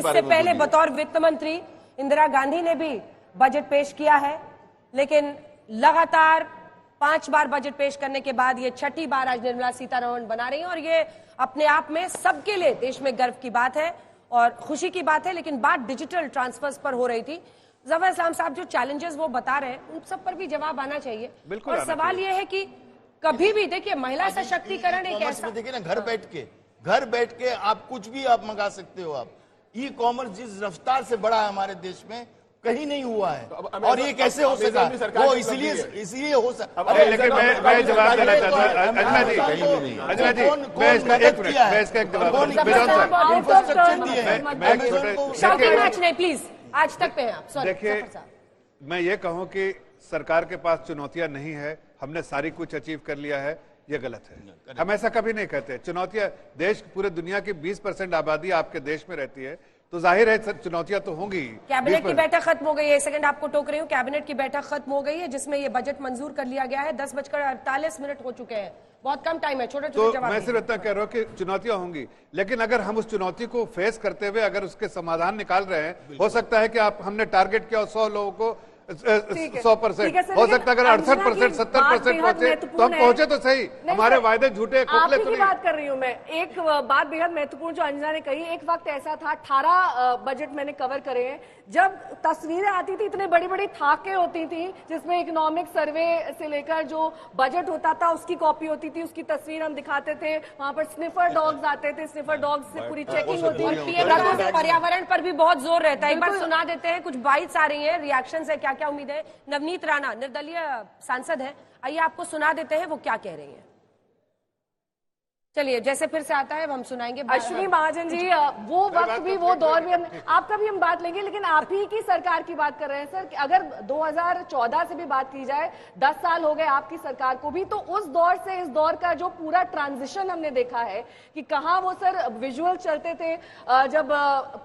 इससे पहले बतौर वित्त मंत्री इंदिरा गांधी ने भी बजट पेश किया है, लेकिन लगातार 5 बार बजट पेश करने के बाद ये छठी बार आज निर्मला सीतारमण बना रही हैं और ये अपने आप में सबके लिए देश में गर्व की बात है और खुशी की बात है। लेकिन बात डिजिटल ट्रांसफर्स पर हो रही थी। जफर इस्लाम साहब जो चैलेंजेस वो बता रहे हैं उन सब पर भी जवाब आना चाहिए। और सवाल ये है कि कभी भी देखिए महिला सशक्तिकरण एक ऐसा, देखिए ना, घर बैठ के आप कुछ भी आप मंगा सकते हो। आप ई कॉमर्स जिस रफ्तार से बढ़ा है हमारे देश में कहीं नहीं हुआ है। और ये कैसे हो सका? वो इसलिए हो सका। लेकिन मैं जवाब देना चाहता हूँ अजला जी, मैं इसका एक जवाब नहीं, प्लीज आज तक पे हैं आप। देखिए, मैं ये कहूँ कि सरकार के पास चुनौतियां नहीं है, हमने सारी कुछ अचीव कर लिया है, ये गलत है। हम ऐसा कभी नहीं कहते। चुनौतियां, देश पूरे दुनिया की 20% आबादी आपके देश में रहती है, तो जाहिर है चुनौतियां तो होंगी। कैबिनेट की बैठक खत्म हो गई है, सेकंड आपको टोक रही हूँ, कैबिनेट की बैठक खत्म हो गई है जिसमें ये बजट मंजूर कर लिया गया है। 10:48 हो चुके हैं, बहुत कम टाइम है। छोटे छोटे जवाब। मैं सिर्फ इतना कह रहा हूँ कि चुनौतियां होंगी, लेकिन अगर हम उस चुनौती को फेस करते हुए अगर उसके समाधान निकाल रहे हैं, हो सकता है कि हमने टारगेट किया 100 लोगों को 100%, हो सकता है अगर 68%, 70% पहुंचे तो हम पहुंचे तो सही। हमारे वायदे झूठे खोखले की बात कर रही हूँ मैं। एक बात बेहद महत्वपूर्ण जो अंजना ने कही, एक वक्त ऐसा था, 18 बजट मैंने कवर करे हैं, जब तस्वीरें आती थी इतने बड़ी बड़ी थाके होती थी जिसमें इकोनॉमिक सर्वे से लेकर जो बजट होता था उसकी कॉपी होती थी, उसकी तस्वीर हम दिखाते थे, वहां पर स्निफर डॉग्स आते थे, स्निफर डॉग्स से पूरी चेकिंग होती है। पर्यावरण पर भी बहुत जोर रहता है। एक बार सुना देते हैं, कुछ बाइट्स आ रही है, रिएक्शन है, क्या क्या उम्मीद है। नवनीत राणा निर्दलीय सांसद है, आइए आपको सुना देते हैं वो क्या कह रही हैं। चलिए, जैसे फिर से आता है हम सुनाएंगे। अश्विनी महाजन जी, वो वक्त भी वो दौर भी आपका भी हम बात लेंगे, लेकिन आप ही की सरकार की बात कर रहे हैं सर। अगर 2014 से भी बात की जाए, 10 साल हो गए आपकी सरकार को भी, तो उस दौर से इस दौर का जो पूरा ट्रांजिशन हमने देखा है कि कहाँ वो सर विजुअल चलते थे, जब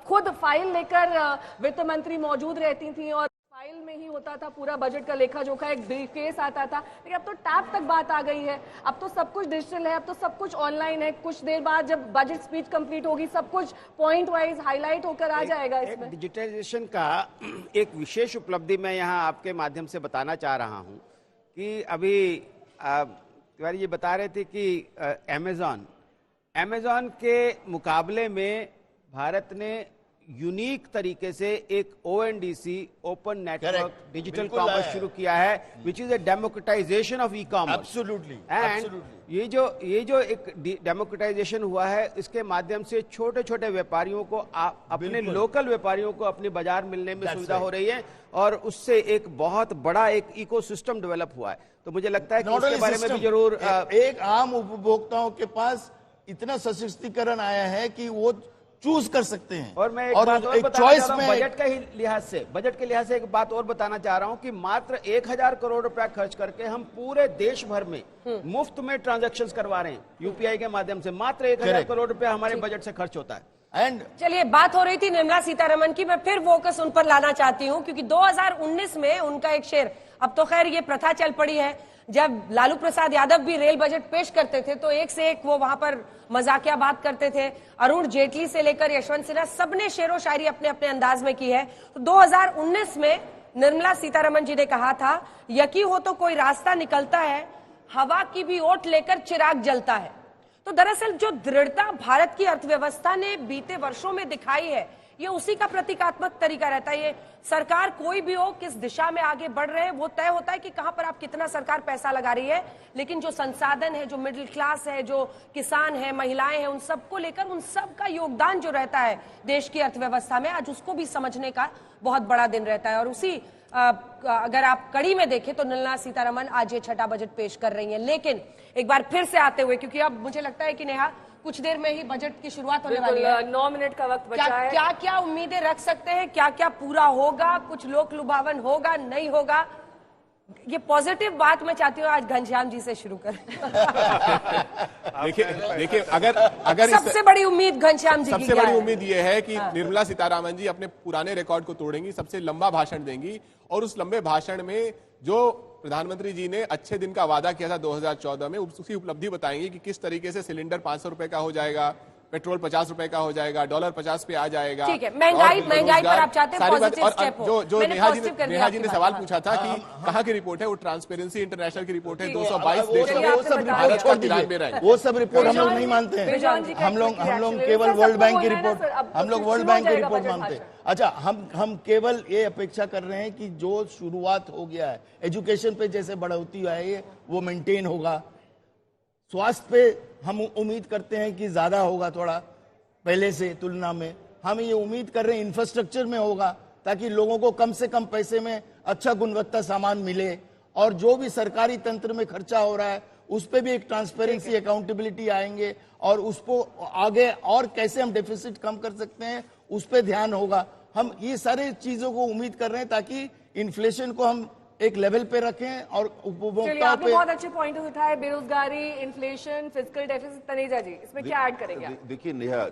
खुद फाइल लेकर वित्त मंत्री मौजूद रहती थी और फाइल में ही होता था पूरा बजट का लेखा जोखा, एक ब्रीफकेस आता था। लेकिन अब तो टैब तक बात आ गई है, अब तो सब कुछ डिजिटल है, अब तो सब कुछ ऑनलाइन है। कुछ देर बाद जब बजट स्पीच कंप्लीट होगी, सब कुछ पॉइंट वाइज हाईलाइट होकर आ जाएगा। इसमें डिजिटाइजेशन का एक विशेष उपलब्धि मैं यहाँ आपके माध्यम से बताना चाह रहा हूँ कि अभी तिवारी जी बता रहे थे कि अमेजॉन के मुकाबले में भारत ने यूनिक तरीके से एक ONDC open network digital commerce शुरू किया है, which is a democratisation of e commerce. Absolutely. And ये जो एक डेमोक्रेटाइजेशन हुआ है, इसके माध्यम से छोटे छोटे व्यापारियों को अपने लोकल व्यापारियों को अपने बाजार मिलने में सुविधा हो रही है और उससे एक बहुत बड़ा एक इकोसिस्टम डेवलप हुआ है। तो मुझे लगता है कि इसके बारे में भी जरूर एक आम उपभोक्ताओं के पास इतना सशक्तिकरण आया है कि वो चूज कर सकते हैं। और मैं एक चॉइस में बजट के लिहाज से एक बात और बताना चाह रहा हूं कि मात्र 1000 करोड़ रुपया खर्च करके हम पूरे देश भर में मुफ्त में ट्रांजैक्शंस करवा रहे हैं यूपीआई के माध्यम से। मात्र 1000 करोड़ रुपया हमारे बजट से खर्च होता है। एंड चलिए, बात हो रही थी निर्मला सीतारमण की, मैं फिर फोकस उन पर लाना चाहती हूं क्योंकि 2019 में उनका एक शेर, अब तो खैर ये प्रथा चल पड़ी है, जब लालू प्रसाद यादव भी रेल बजट पेश करते थे तो एक से एक वो वहां पर मजाकिया बात करते थे। अरुण जेटली से लेकर यशवंत सिन्हा, सबने शेरो शायरी अपने अपने अंदाज में की है। तो 2019 में निर्मला सीतारमण जी ने कहा था, यकीन हो तो कोई रास्ता निकलता है, हवा की भी ओट लेकर चिराग जलता है। तो दरअसल जो दृढ़ता भारत की अर्थव्यवस्था ने बीते वर्षों में दिखाई है, ये उसी का प्रतीकात्मक तरीका रहता है। ये सरकार कोई भी हो, किस दिशा में आगे बढ़ रहे हैं वो तय होता है कि कहां पर आप कितना सरकार पैसा लगा रही है, लेकिन जो संसाधन है, जो मिडिल क्लास है, जो किसान है, महिलाएं हैं, उन सबको लेकर उन सब का योगदान जो रहता है देश की अर्थव्यवस्था में, आज उसको भी समझने का बहुत बड़ा दिन रहता है। और उसी अगर आप कड़ी में देखें तो निर्मला सीतारमण आज ये छठा बजट पेश कर रही हैं। लेकिन एक बार फिर से आते हुए, क्योंकि अब मुझे लगता है कि नेहा कुछ देर में ही बजट की शुरुआत होने वाली है, 9 मिनट का वक्त बचा है। क्या क्या उम्मीदें रख सकते हैं, क्या क्या पूरा होगा, कुछ लोक लुभावन होगा, नहीं होगा? ये पॉजिटिव बात मैं चाहती हूँ आज घनश्याम जी से शुरू करें। देखिए अगर सबसे बड़ी उम्मीद घनश्याम जी की सबसे बड़ी उम्मीद ये है कि निर्मला सीतारमण जी अपने पुराने रिकॉर्ड को तोड़ेंगी, सबसे लंबा भाषण देंगी और उस लंबे भाषण में जो प्रधानमंत्री जी ने अच्छे दिन का वादा किया था 2014 में, उसकी उपलब्धि बताएंगे कि किस तरीके से सिलेंडर 500 रुपए का हो जाएगा, पेट्रोल 50 रुपए का हो जाएगा, डॉलर 50 पे आ जाएगा। ठीक है, महंगाई पर आप चाहते हैं पॉजिटिव स्टेप हो। जो नेहा जी ने सवाल पूछा था कि कहाँ की रिपोर्ट है, वो ट्रांसपेरेंसी इंटरनेशनल की रिपोर्ट है। 222 वो सब रिपोर्ट हम लोग नहीं मानते हैं। हम लोग केवल वर्ल्ड बैंक की रिपोर्ट, हम लोग वर्ल्ड बैंक की रिपोर्ट मानते हैं। अच्छा, हम केवल ये अपेक्षा कर रहे हैं कि जो शुरुआत हो गया है एजुकेशन पे जैसे बढ़ोतरी आई है वो मेंटेन होगा। स्वास्थ्य पे हम उम्मीद करते हैं कि ज्यादा होगा, थोड़ा पहले से तुलना में हम ये उम्मीद कर रहे हैं इंफ्रास्ट्रक्चर में होगा, ताकि लोगों को कम से कम पैसे में अच्छा गुणवत्ता सामान मिले। और जो भी सरकारी तंत्र में खर्चा हो रहा है उस पे भी एक ट्रांसपेरेंसी, अकाउंटेबिलिटी आएंगे और उसको आगे और कैसे हम डेफिसिट कम कर सकते हैं उस पे ध्यान होगा। हम ये सारे चीजों को उम्मीद कर रहे हैं ताकि इन्फ्लेशन को हम एक लेवल पे रखें और उपभोक्ताओं पे। बहुत अच्छे पॉइंट उठाए, बेरोजगारी, इन्फ्लेशन, फिजिकल डेफिसिट। तनेजा जी, इसमें क्या ऐड करेंगे? देखिए नेहा,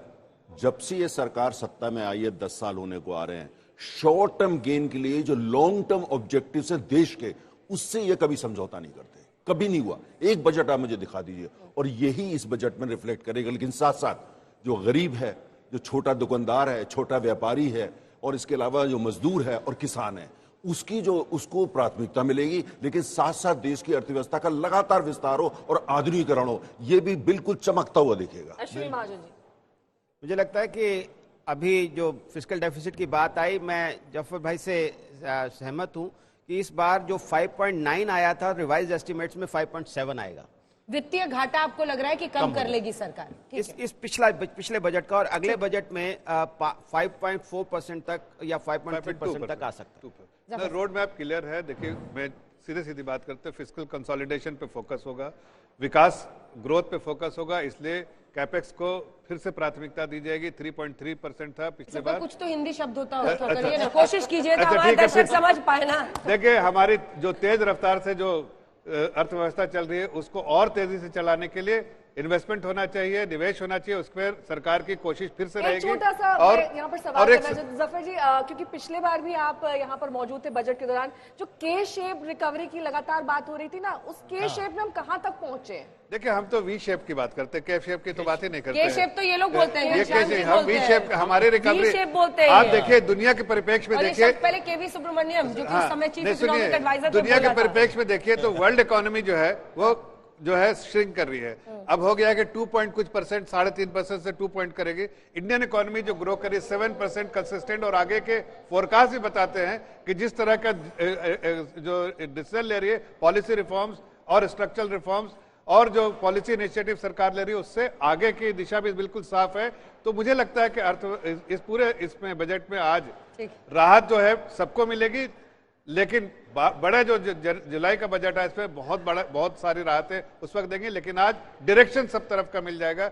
जब से ये सरकार सत्ता में आई है 10 साल होने को आ रहे हैं, शॉर्ट टर्म गेन के लिए जो लॉन्ग टर्म ऑब्जेक्टिव है देश के, उससे ये कभी समझौता नहीं करते, कभी नहीं हुआ। एक बजट आप मुझे दिखा दीजिए और यही इस बजट में रिफ्लेक्ट करेगा। लेकिन साथ साथ जो गरीब है, जो छोटा दुकानदार है, छोटा व्यापारी है, और इसके अलावा जो मजदूर है और किसान है, उसको प्राथमिकता मिलेगी। लेकिन साथ साथ देश की अर्थव्यवस्था का लगातार विस्तार हो और आधुनिकीकरण हो, यह भी बिल्कुल चमकता हुआ दिखेगा। अश्विनी महाजन जी, मुझे लगता है कि अभी जो फिस्कल डेफिसिट की बात आई, मैं जफर भाई से सहमत हूं कि इस बार जो 5.9 आया था रिवाइज एस्टिमेट्स में 5.7 आएगा। वित्तीय घाटा आपको लग रहा है कि कम कर लेगी सरकार? इस पिछले बजट का, और अगले बजट में 5.4% तक या 5.3% तक आ सकता है। रोड मैप क्लियर है। देखिए, मैं सीधी बात करते हैं, फिस्कल कंसोलिडेशन पे फोकस होगा, विकास ग्रोथ पे फोकस होगा, इसलिए कैपेक्स को फिर से प्राथमिकता दी जाएगी। 3.3% था पिछले बार। कुछ तो हिंदी शब्द होता हो तो करिए ना, कोशिश कीजिए तो हमारे दर्शक समझ पाए ना। देखिए, हमारी जो तेज रफ्तार से जो अर्थव्यवस्था चल रही है उसको और तेजी से चलाने के लिए इन्वेस्टमेंट होना चाहिए, निवेश होना चाहिए, उस पर सरकार की कोशिश फिर से रहेगी। छोटा सा और यहाँ पर सवाल करना चाहिए जफर जी, क्योंकि पिछले बार भी आप यहाँ पर मौजूद थे बजट के दौरान, जो के शेप रिकवरी की लगातार बात हो रही थी ना, उस के शेप में हम कहाँ तक पहुंचे? देखिए, हम तो वी शेप की बात करते हैं, के शेप की तो बात ही नहीं करते। के शेप तो ये लोग बोलते हैं, हम वी शेप, हमारी रिकवरी बोलते हैं। आप देखिए दुनिया के परिप्रेक्ष्य में देखिए, पहले केवी सुब्रमण्यम जो कि उस समय चीफ इकोनॉमिक एडवाइजर, दुनिया के परिप्रेक्ष्य में देखिए तो वर्ल्ड इकोनॉमी जो है वो जो है श्रिंक कर रही है। अब हो गया है कि 2 पॉइंट कुछ परसेंट, 3.5% से 2 पॉइंट करेगी। इंडियन इकोनॉमी जो ग्रो करी 7% कंसिस्टेंट, और आगे के फोरकास्ट भी बताते हैं कि जिस तरह का जो डिसीजन ले रही है, पॉलिसी रिफॉर्म्स और स्ट्रक्चरल रिफॉर्म्स और जो पॉलिसी इनिशिएटिव सरकार ले रही है, उससे आगे की दिशा भी बिल्कुल साफ है। तो मुझे लगता है कि इस पूरे इसमें बजट में आज राहत जो है सबको मिलेगी, लेकिन बड़ा जो जुलाई का बजट है इसमें बहुत सारी राहतें उस वक्त देंगे, लेकिन आज डायरेक्शन सब तरफ का मिल जाएगा।